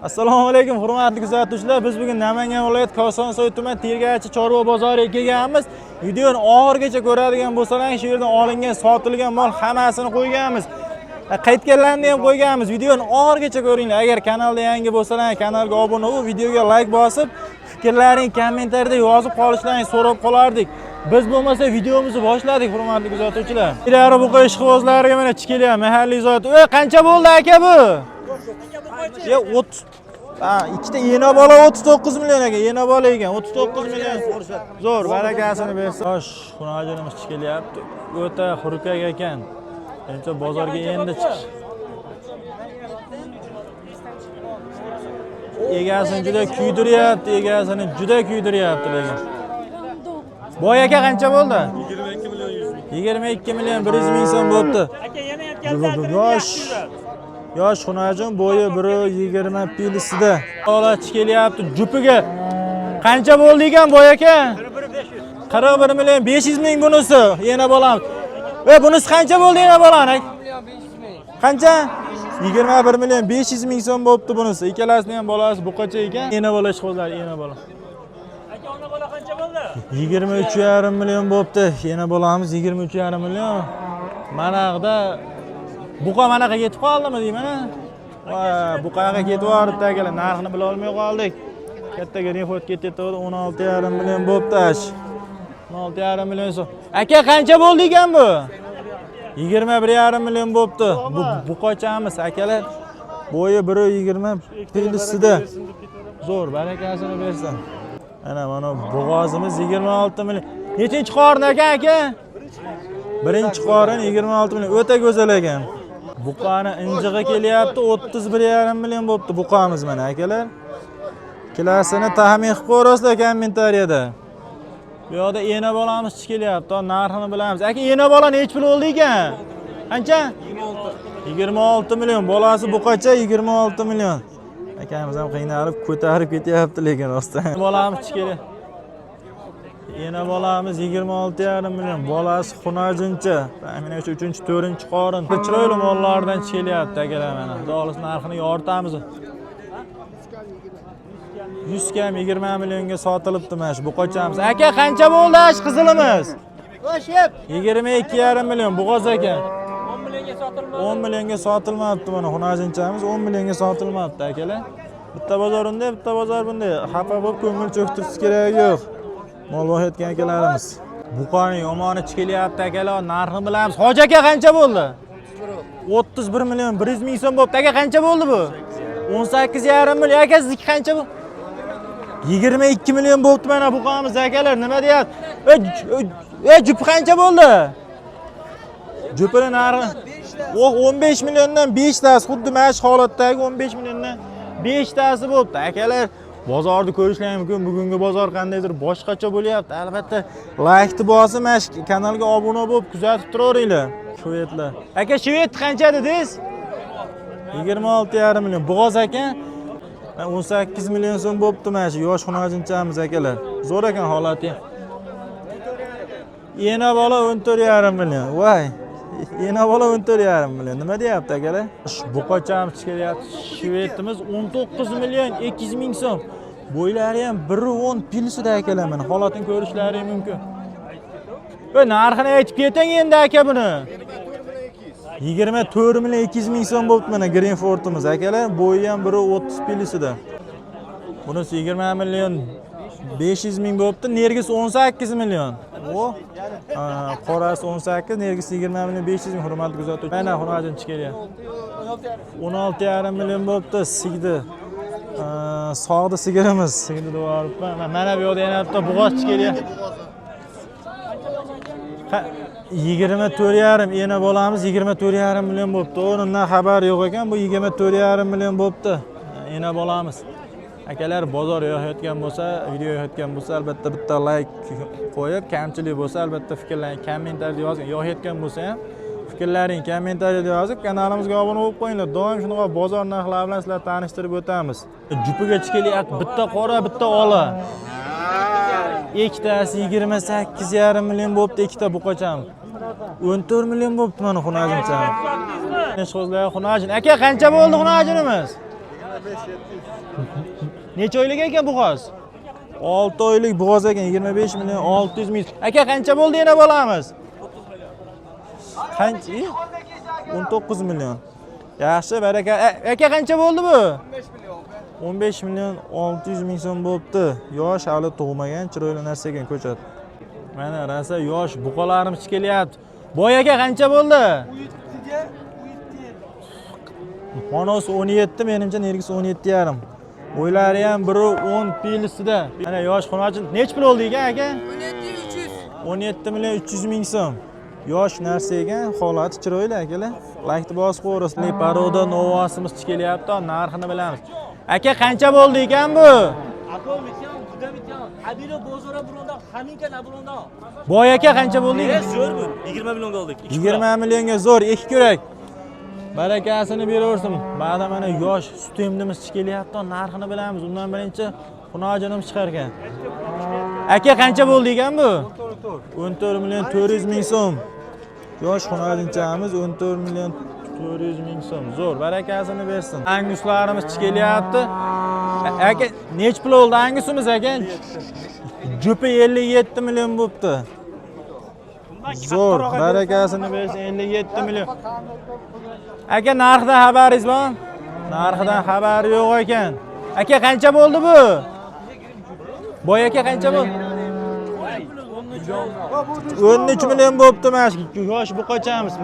Assalomu alaykum, hurmatli kuzatuvchilar. Biz bugun Namangan viloyati Kosonsoy tuman Tergachi chorva bozoriga kelganmiz. Videoni oxirigacha ko'radigan bo'lsalaring, shu yerdan olingan, sotilgan mol hammasini qo'yganmiz. Qaytganlarni ham qo'yganmiz. Videoni oxirigacha ko'ringlar. Agar kanalda yangi bo'lsalaring, kanalga obuna bo'lib, videoga like bosib, fikrlaring kommentariyada yozib qolishlarini so'rab qolardik. Biz bo'lmasa videomizni boshladik, hurmatli kuzatuvchilar. Ilari bu ishqibozlarga mana chikelyapti, mahalliy zot. Qancha bo'ldi aka bu? Ya 30 ikkita yena bola 39 million ekan, yena bola ekan 39 million. Zo'r, barakasini bersin. Xo'sh, xonajinimiz chiqilyapti. O'ta xurkak ekan. Endi bozorga endi chiqish. Egasini juda kuydiryapti, egasini juda kuydiryapti lekin. Boy aka qancha bo'ldi? 22 million 100 ming. 22 million 100 ming so'm bo'ldi. Yosh xonajin bo'yi 1.20 pilisida. Holat kelyapti jupiga. Qancha bo'ldi ekan boy aka? 41 million 500 ming bunisi. Yana bolam. Bunisi qancha bo'ldi yana bolam? Qancha? 21 million 500 ming so'm bo'libdi bunisi. Ikkalasining ham bolasi buqacha ekan. Yana bola ishqozlar, yana bola. Aka ona bola qancha bo'ldi? 23,5 million bo'libdi. Yana bolamiz 23,5 million. Manaqda buqa manaqa ketib qoldimi deyman. Buqaga ketib yoribdi akalar, narxini bila olmay qoldik. Katta greenford ketyapti, 16,5 million bo'libdi. 16,5 million so'm. Aka qancha bo'ldi ekan bu? 21,5 million bo'libdi. Bu buqachamiz akalar. Bo'yi 1.20 pilisida. Zo'r, barakasini bersin. Mana bo'g'ozimiz 26 million. Nechinchi qorin aka? Birinchi qorin 26 million. O'ta go'zal ekan. Buqani injig'i kelyapti, 31,5 million bo'libdi buqamiz mana akalar. Klasini taxmin qilib ko'rasizlar kommentariyada. Bu yerda ena bolamiz kelyapti, narxini bilamiz. Aka, ena bola nech pul bo'ldi ekan? Qancha? 26 million. Bolasi buqacha 26 million. Akamiz ham qiynalib ko'tarib ketyapti lekin rostdan. Bolamiz kelyapti. Yana bolamiz 26,5 million. Bolasi xonajincha. Mana shu 3-4 qorin. Chiroyli mollardan kelyapti akalar mana. Xudolis narxini yoritamiz. 100 kam 20 millionga sotilibdi mana shu buqachamiz. Aka qancha bo'ldi ash qizilimiz? Qo'shib 22,5 million bo'g'oz ekan. 10 millionga sotilmadi. 10 millionga sotilmabdi mana xonajinchamiz 10 millionga sotilmabdi akalar. Bitta bozor bunday, bitta bozor bunday. Xafa bo'lib ko'ngil cho'ktirsiz kerak yo'q. Mol bo'layotgan akalarimiz. Buqani yomoni chiqilyapti akalar, narxini bilamiz. Hoji aka qancha bo'ldi? 31 million 100 ming so'm bo'libdi. Aka qancha bo'ldi bu? 18,5 million. Aka sizniki qancha bu? 22 million bo'libdi mana buqamiz akalar. Nima deyapti? Jupi qancha bo'ldi? Jupini narxi 15 milliondan 5 tasi, xuddi mana shu holatdagi 15 milliondan 5 tasi bo'libdi akalar. Bozorni ko'rishlaring mumkin. Bugungi bozor qandaydir boshqacha bo'lyapti. Albatta, like-ni bosib, kanalga obuna bo'lib kuzatib turaveringlar. Shvetlar. Aka, shvet qancha dedingiz? 26,5 million. Bo'g'oz ekan. 18 million so'm bo'libdi mana shu yosh xonajinchamiz akalar. Zo'r ekan holati. Yana bola 14,5 million. Voy. Yana bola 14,5 million. Nima deyapti akalar? Buqachamiz kelyapti. Shvetimiz 19 million 200 ming so'm. Bo'ylari ham 1.10 pilisida akalar mana. Holatini ko'rishlaring mumkin. Narxini aytib keting endi aka buni. 24 million 200 ming so'm bo'libdi mana greenfordimiz akalar. Bo'yi ham 1.30 pilisida. Bunisi 20 million 500 ming bo'libdi. Nergisi 18 million. Qorasi 18, nergisi 20 million 500 ming. Hurmatli kuzatuvchilar. Mana xonajin chiqaryapti. 16,5 million bo'libdi sigdi. Sog'di sigirimiz. Sigdi devoribman. Mana bu yerda yana bitta bo'g'oz chiqaryapti. 24,5 yana bolamiz 24,5 million bo'libdi. Undan xabar yo'q ekan. Bu 24,5 million bo'libdi. Yana bolamiz. Akalar, bozor yo'qayotgan bo'lsa, video yo'qayotgan bo'lsa, albatta bitta like qo'yib, kamchilik bo'lsa, albatta fikrlaring kommentariyada yozing. Yo'qayotgan bo'lsa ham fikrlaring kommentariyada yozib, kanalimizga obuna bo'lib qo'yinglar. Doim shunaqa bozor narxlari bilan sizlarni tanishtirib o'tamiz. Jupiga chiqilyapti, bitta qora, bitta ola. Ikkitasi 28,5 million bo'libdi, ikkita buqacham. 14 million bo'libdi mana xonajincham. Ishqozlar xonajin. Aka qancha bo'ldi xonajinimiz? Necha oylik ekan buqoz? 6 oylik buqoz ekan, 25 million 600 ming. Aka qancha bo'ldi yana bolamiz? Qancha? 19 million. Yaxshi, baraka. Aka qancha bo'ldi bu? 15 million 600 ming so'm bo'libdi. Yosh, hali tug'magan, chiroyli narsa ekan ko'chat. Mana rasa yosh buqalarimiz kelyapti. Boy aka qancha bo'ldi? Monos 17, menimcha nergisi 17,5. Bo'ylari ham biri 10 pilisida. Mana yosh xonajin nech pul oldi ekan aka? 17 million 300 ming so'm. Yosh narsa ekan, holati chiroyli akalar. Laykni bosib qo'yasiz. Leparoda novosimiz kelyapti, narxini bilamiz. Aka qancha bo'ldi ekan bu? Boy aka qancha bo'ldi? Zo'r bu. 20 millionga oldik. 20 millionga zo'r, ikki kurak. Barakasini beraversin. Ba'da mana yosh sut emdimiz kelyapti, narxini bilamiz. Undan birinchi xunojinimiz chiqar ekan. Aka qancha bo'ldi ekan bu? 14 million 400 ming so'm. Yosh xunojinchamiz 14 million 400 ming so'm. Zo'r, barakasini bersin. Anguslarimiz kelyapti. Aka nech pul oldi angusimiz aka? Jupi 57 million bo'libdi. Zo'r, barakasini bersin, 57 million. Aka narxdan xabaringiz bormi? Narxidan xabari yo'q ekan. Aka qancha bo'ldi bu? Boy aka qancha bo'ldi? 13 million bo'libdi mana shu yosh buqachamiz.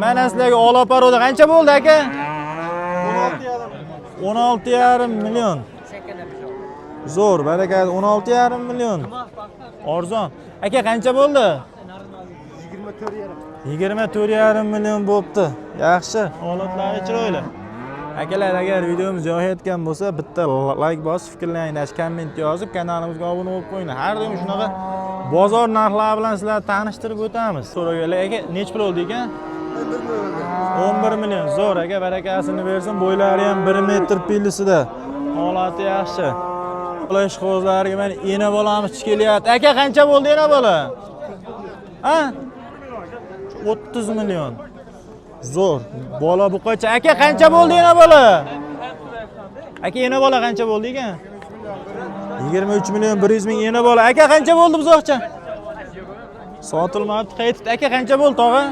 Mana sizlarga olaparoda qancha bo'ldi aka? 16,5 million. Zo'r, barakasi 16,5 million. Arzon. Aka qancha bo'ldi? 24,5 million bo'libdi. Yaxshi, holatlari chiroyli. Akalar, agar videomiz yoqayotgan bo'lsa, bitta like bosib, fikrlaringizni komment yozib, kanalimizga obuna bo'lib qo'yinglar. Har doim shunaqa bozor narxlari bilan sizlarni tanishtirib o'tamiz. So'raganlar, aka, nech pul oldi ekan? 11 million. Zo'r, aka, barakasini bersin. Bo'ylari ham 1 metr pilisida. Holati yaxshi. Qulash qo'zlariga mana ena bolamiz kelyapti. Aka qancha bo'ldi ena bola? Ha? 30 million. Zo'r. Bola buqacha. Aka qancha bo'ldi ena bola? Aka ena bola qancha bo'ldi ekan? 23 million 100 ming ena bola. Aka qancha bo'ldi buzoqcha? Sotilmabdi, qaytdi. Aka qancha bo'ldi tog'a?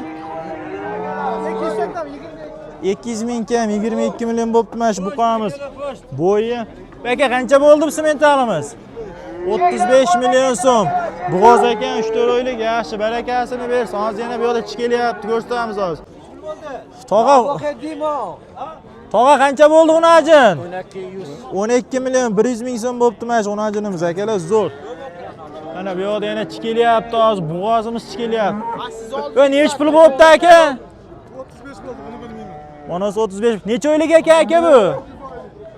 200 ming kam, 22 million bo'libdi mana shu buqamiz. Bo'yi. Aka qancha bo'ldi bu sementalimiz? 35 million so'm. Bug'oz ekan 3-4 oylik, yaxshi, barakasini bersin. Hozir yana bu yoqda kelyapti, ko'rsatamiz hozir. Tog'a qancha bo'ldi xunajin? 12 million 100 ming so'm bo'libdi mana shu xunajinimiz akalar, zo'r. Mana bu yoqda yana kelyapti, hozir bug'ozimiz kelyapti. Bu nech pul bo'libdi aka? 35 bo'ldi, buni bilmayman. Mana 35. Necha oylik ekan aka bu?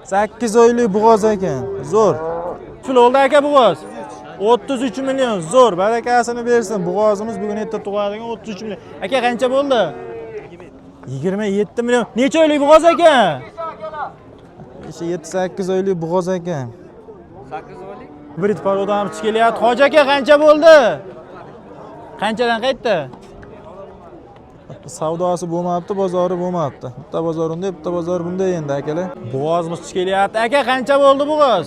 8 oylik bug'oz ekan. Zo'r. Pul oldi aka bug'oz? 33 million. Zo'r, barakasini bersin. Bug'ozimiz bugun erta tug'adigan 33 million. Aka qancha bo'ldi? 27 million. Necha oylik bug'oz ekan? 7-8 oylik bug'oz ekan. 8 oylik. Brit parodamiz kelyapti. Hoji aka qancha bo'ldi? Qanchadan qaytdi? Savdosi bo'lmabdi, bozori bo'lmabdi. Bitta bozor unda, bitta bozor bunda endi akalar. Bug'ozimiz kelyapti. Aka qancha bo'ldi bug'oz?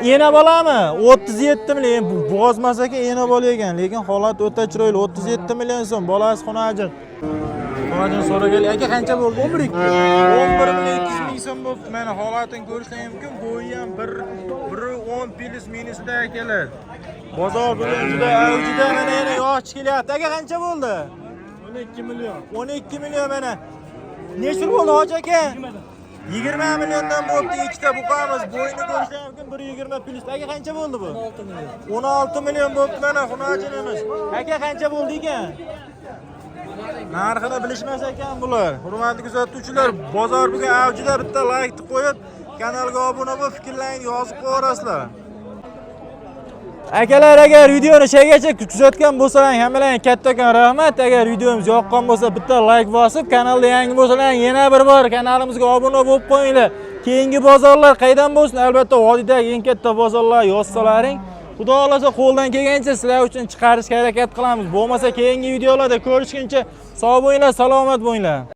37. Ena bolami? 37 million. Bug'oz emas ekan, ena bola ekan, lekin holat o'ta chiroyli. 37 million so'm. Bolasi xonajin. Xonajin so'ragan. Aka qancha bo'ldi? 11 million 200 ming so'm bo'libdi. Mana holatini ko'rishlar mumkin. Bo'yi ham 1 10 pilis minusida akalar. Bozor bilan juda avjida, mana yana yosh kelyapti. Aka qancha bo'ldi? 12 million. 12 million mana. Nechta bo'ldi hoji aka? 20 milliondan bo'libdi ikkita buqamiz. Bo'yini ko'rishlar mumkin, 120 plyus. Aka qancha bo'ldi bu? 16 million. 16 million bo'libdi mana xunajinimiz. Aka qancha bo'ldi ekan? Narxini bilishmas ekan bular. Hurmatli kuzatuvchilar, bozor bugun avjida. Bitta like qo'yib, kanalga obuna bo'lib, fikrlaringizni yozib qo'yasizlar. Akalar, agar videoni shaygacha kuzatgan bo'lsalaring, hammalarga kattakon rahmat. Agar videomiz yoqqan bo'lsa, bitta like bosib, kanalda yangi bo'lsalaring, yana bir bor kanalimizga obuna bo'lib qo'yinglar. Keyingi bozorlar qaydan bo'lsin? Albatta, vodiyadagi eng katta bozorlar yozsalaring, Xudo xolasa qo'ldan kelgancha sizlar uchun chiqarishga harakat qilamiz. Bo'lmasa keyingi videolarda ko'rishguncha sog' bo'linglar, salomat bo'linglar.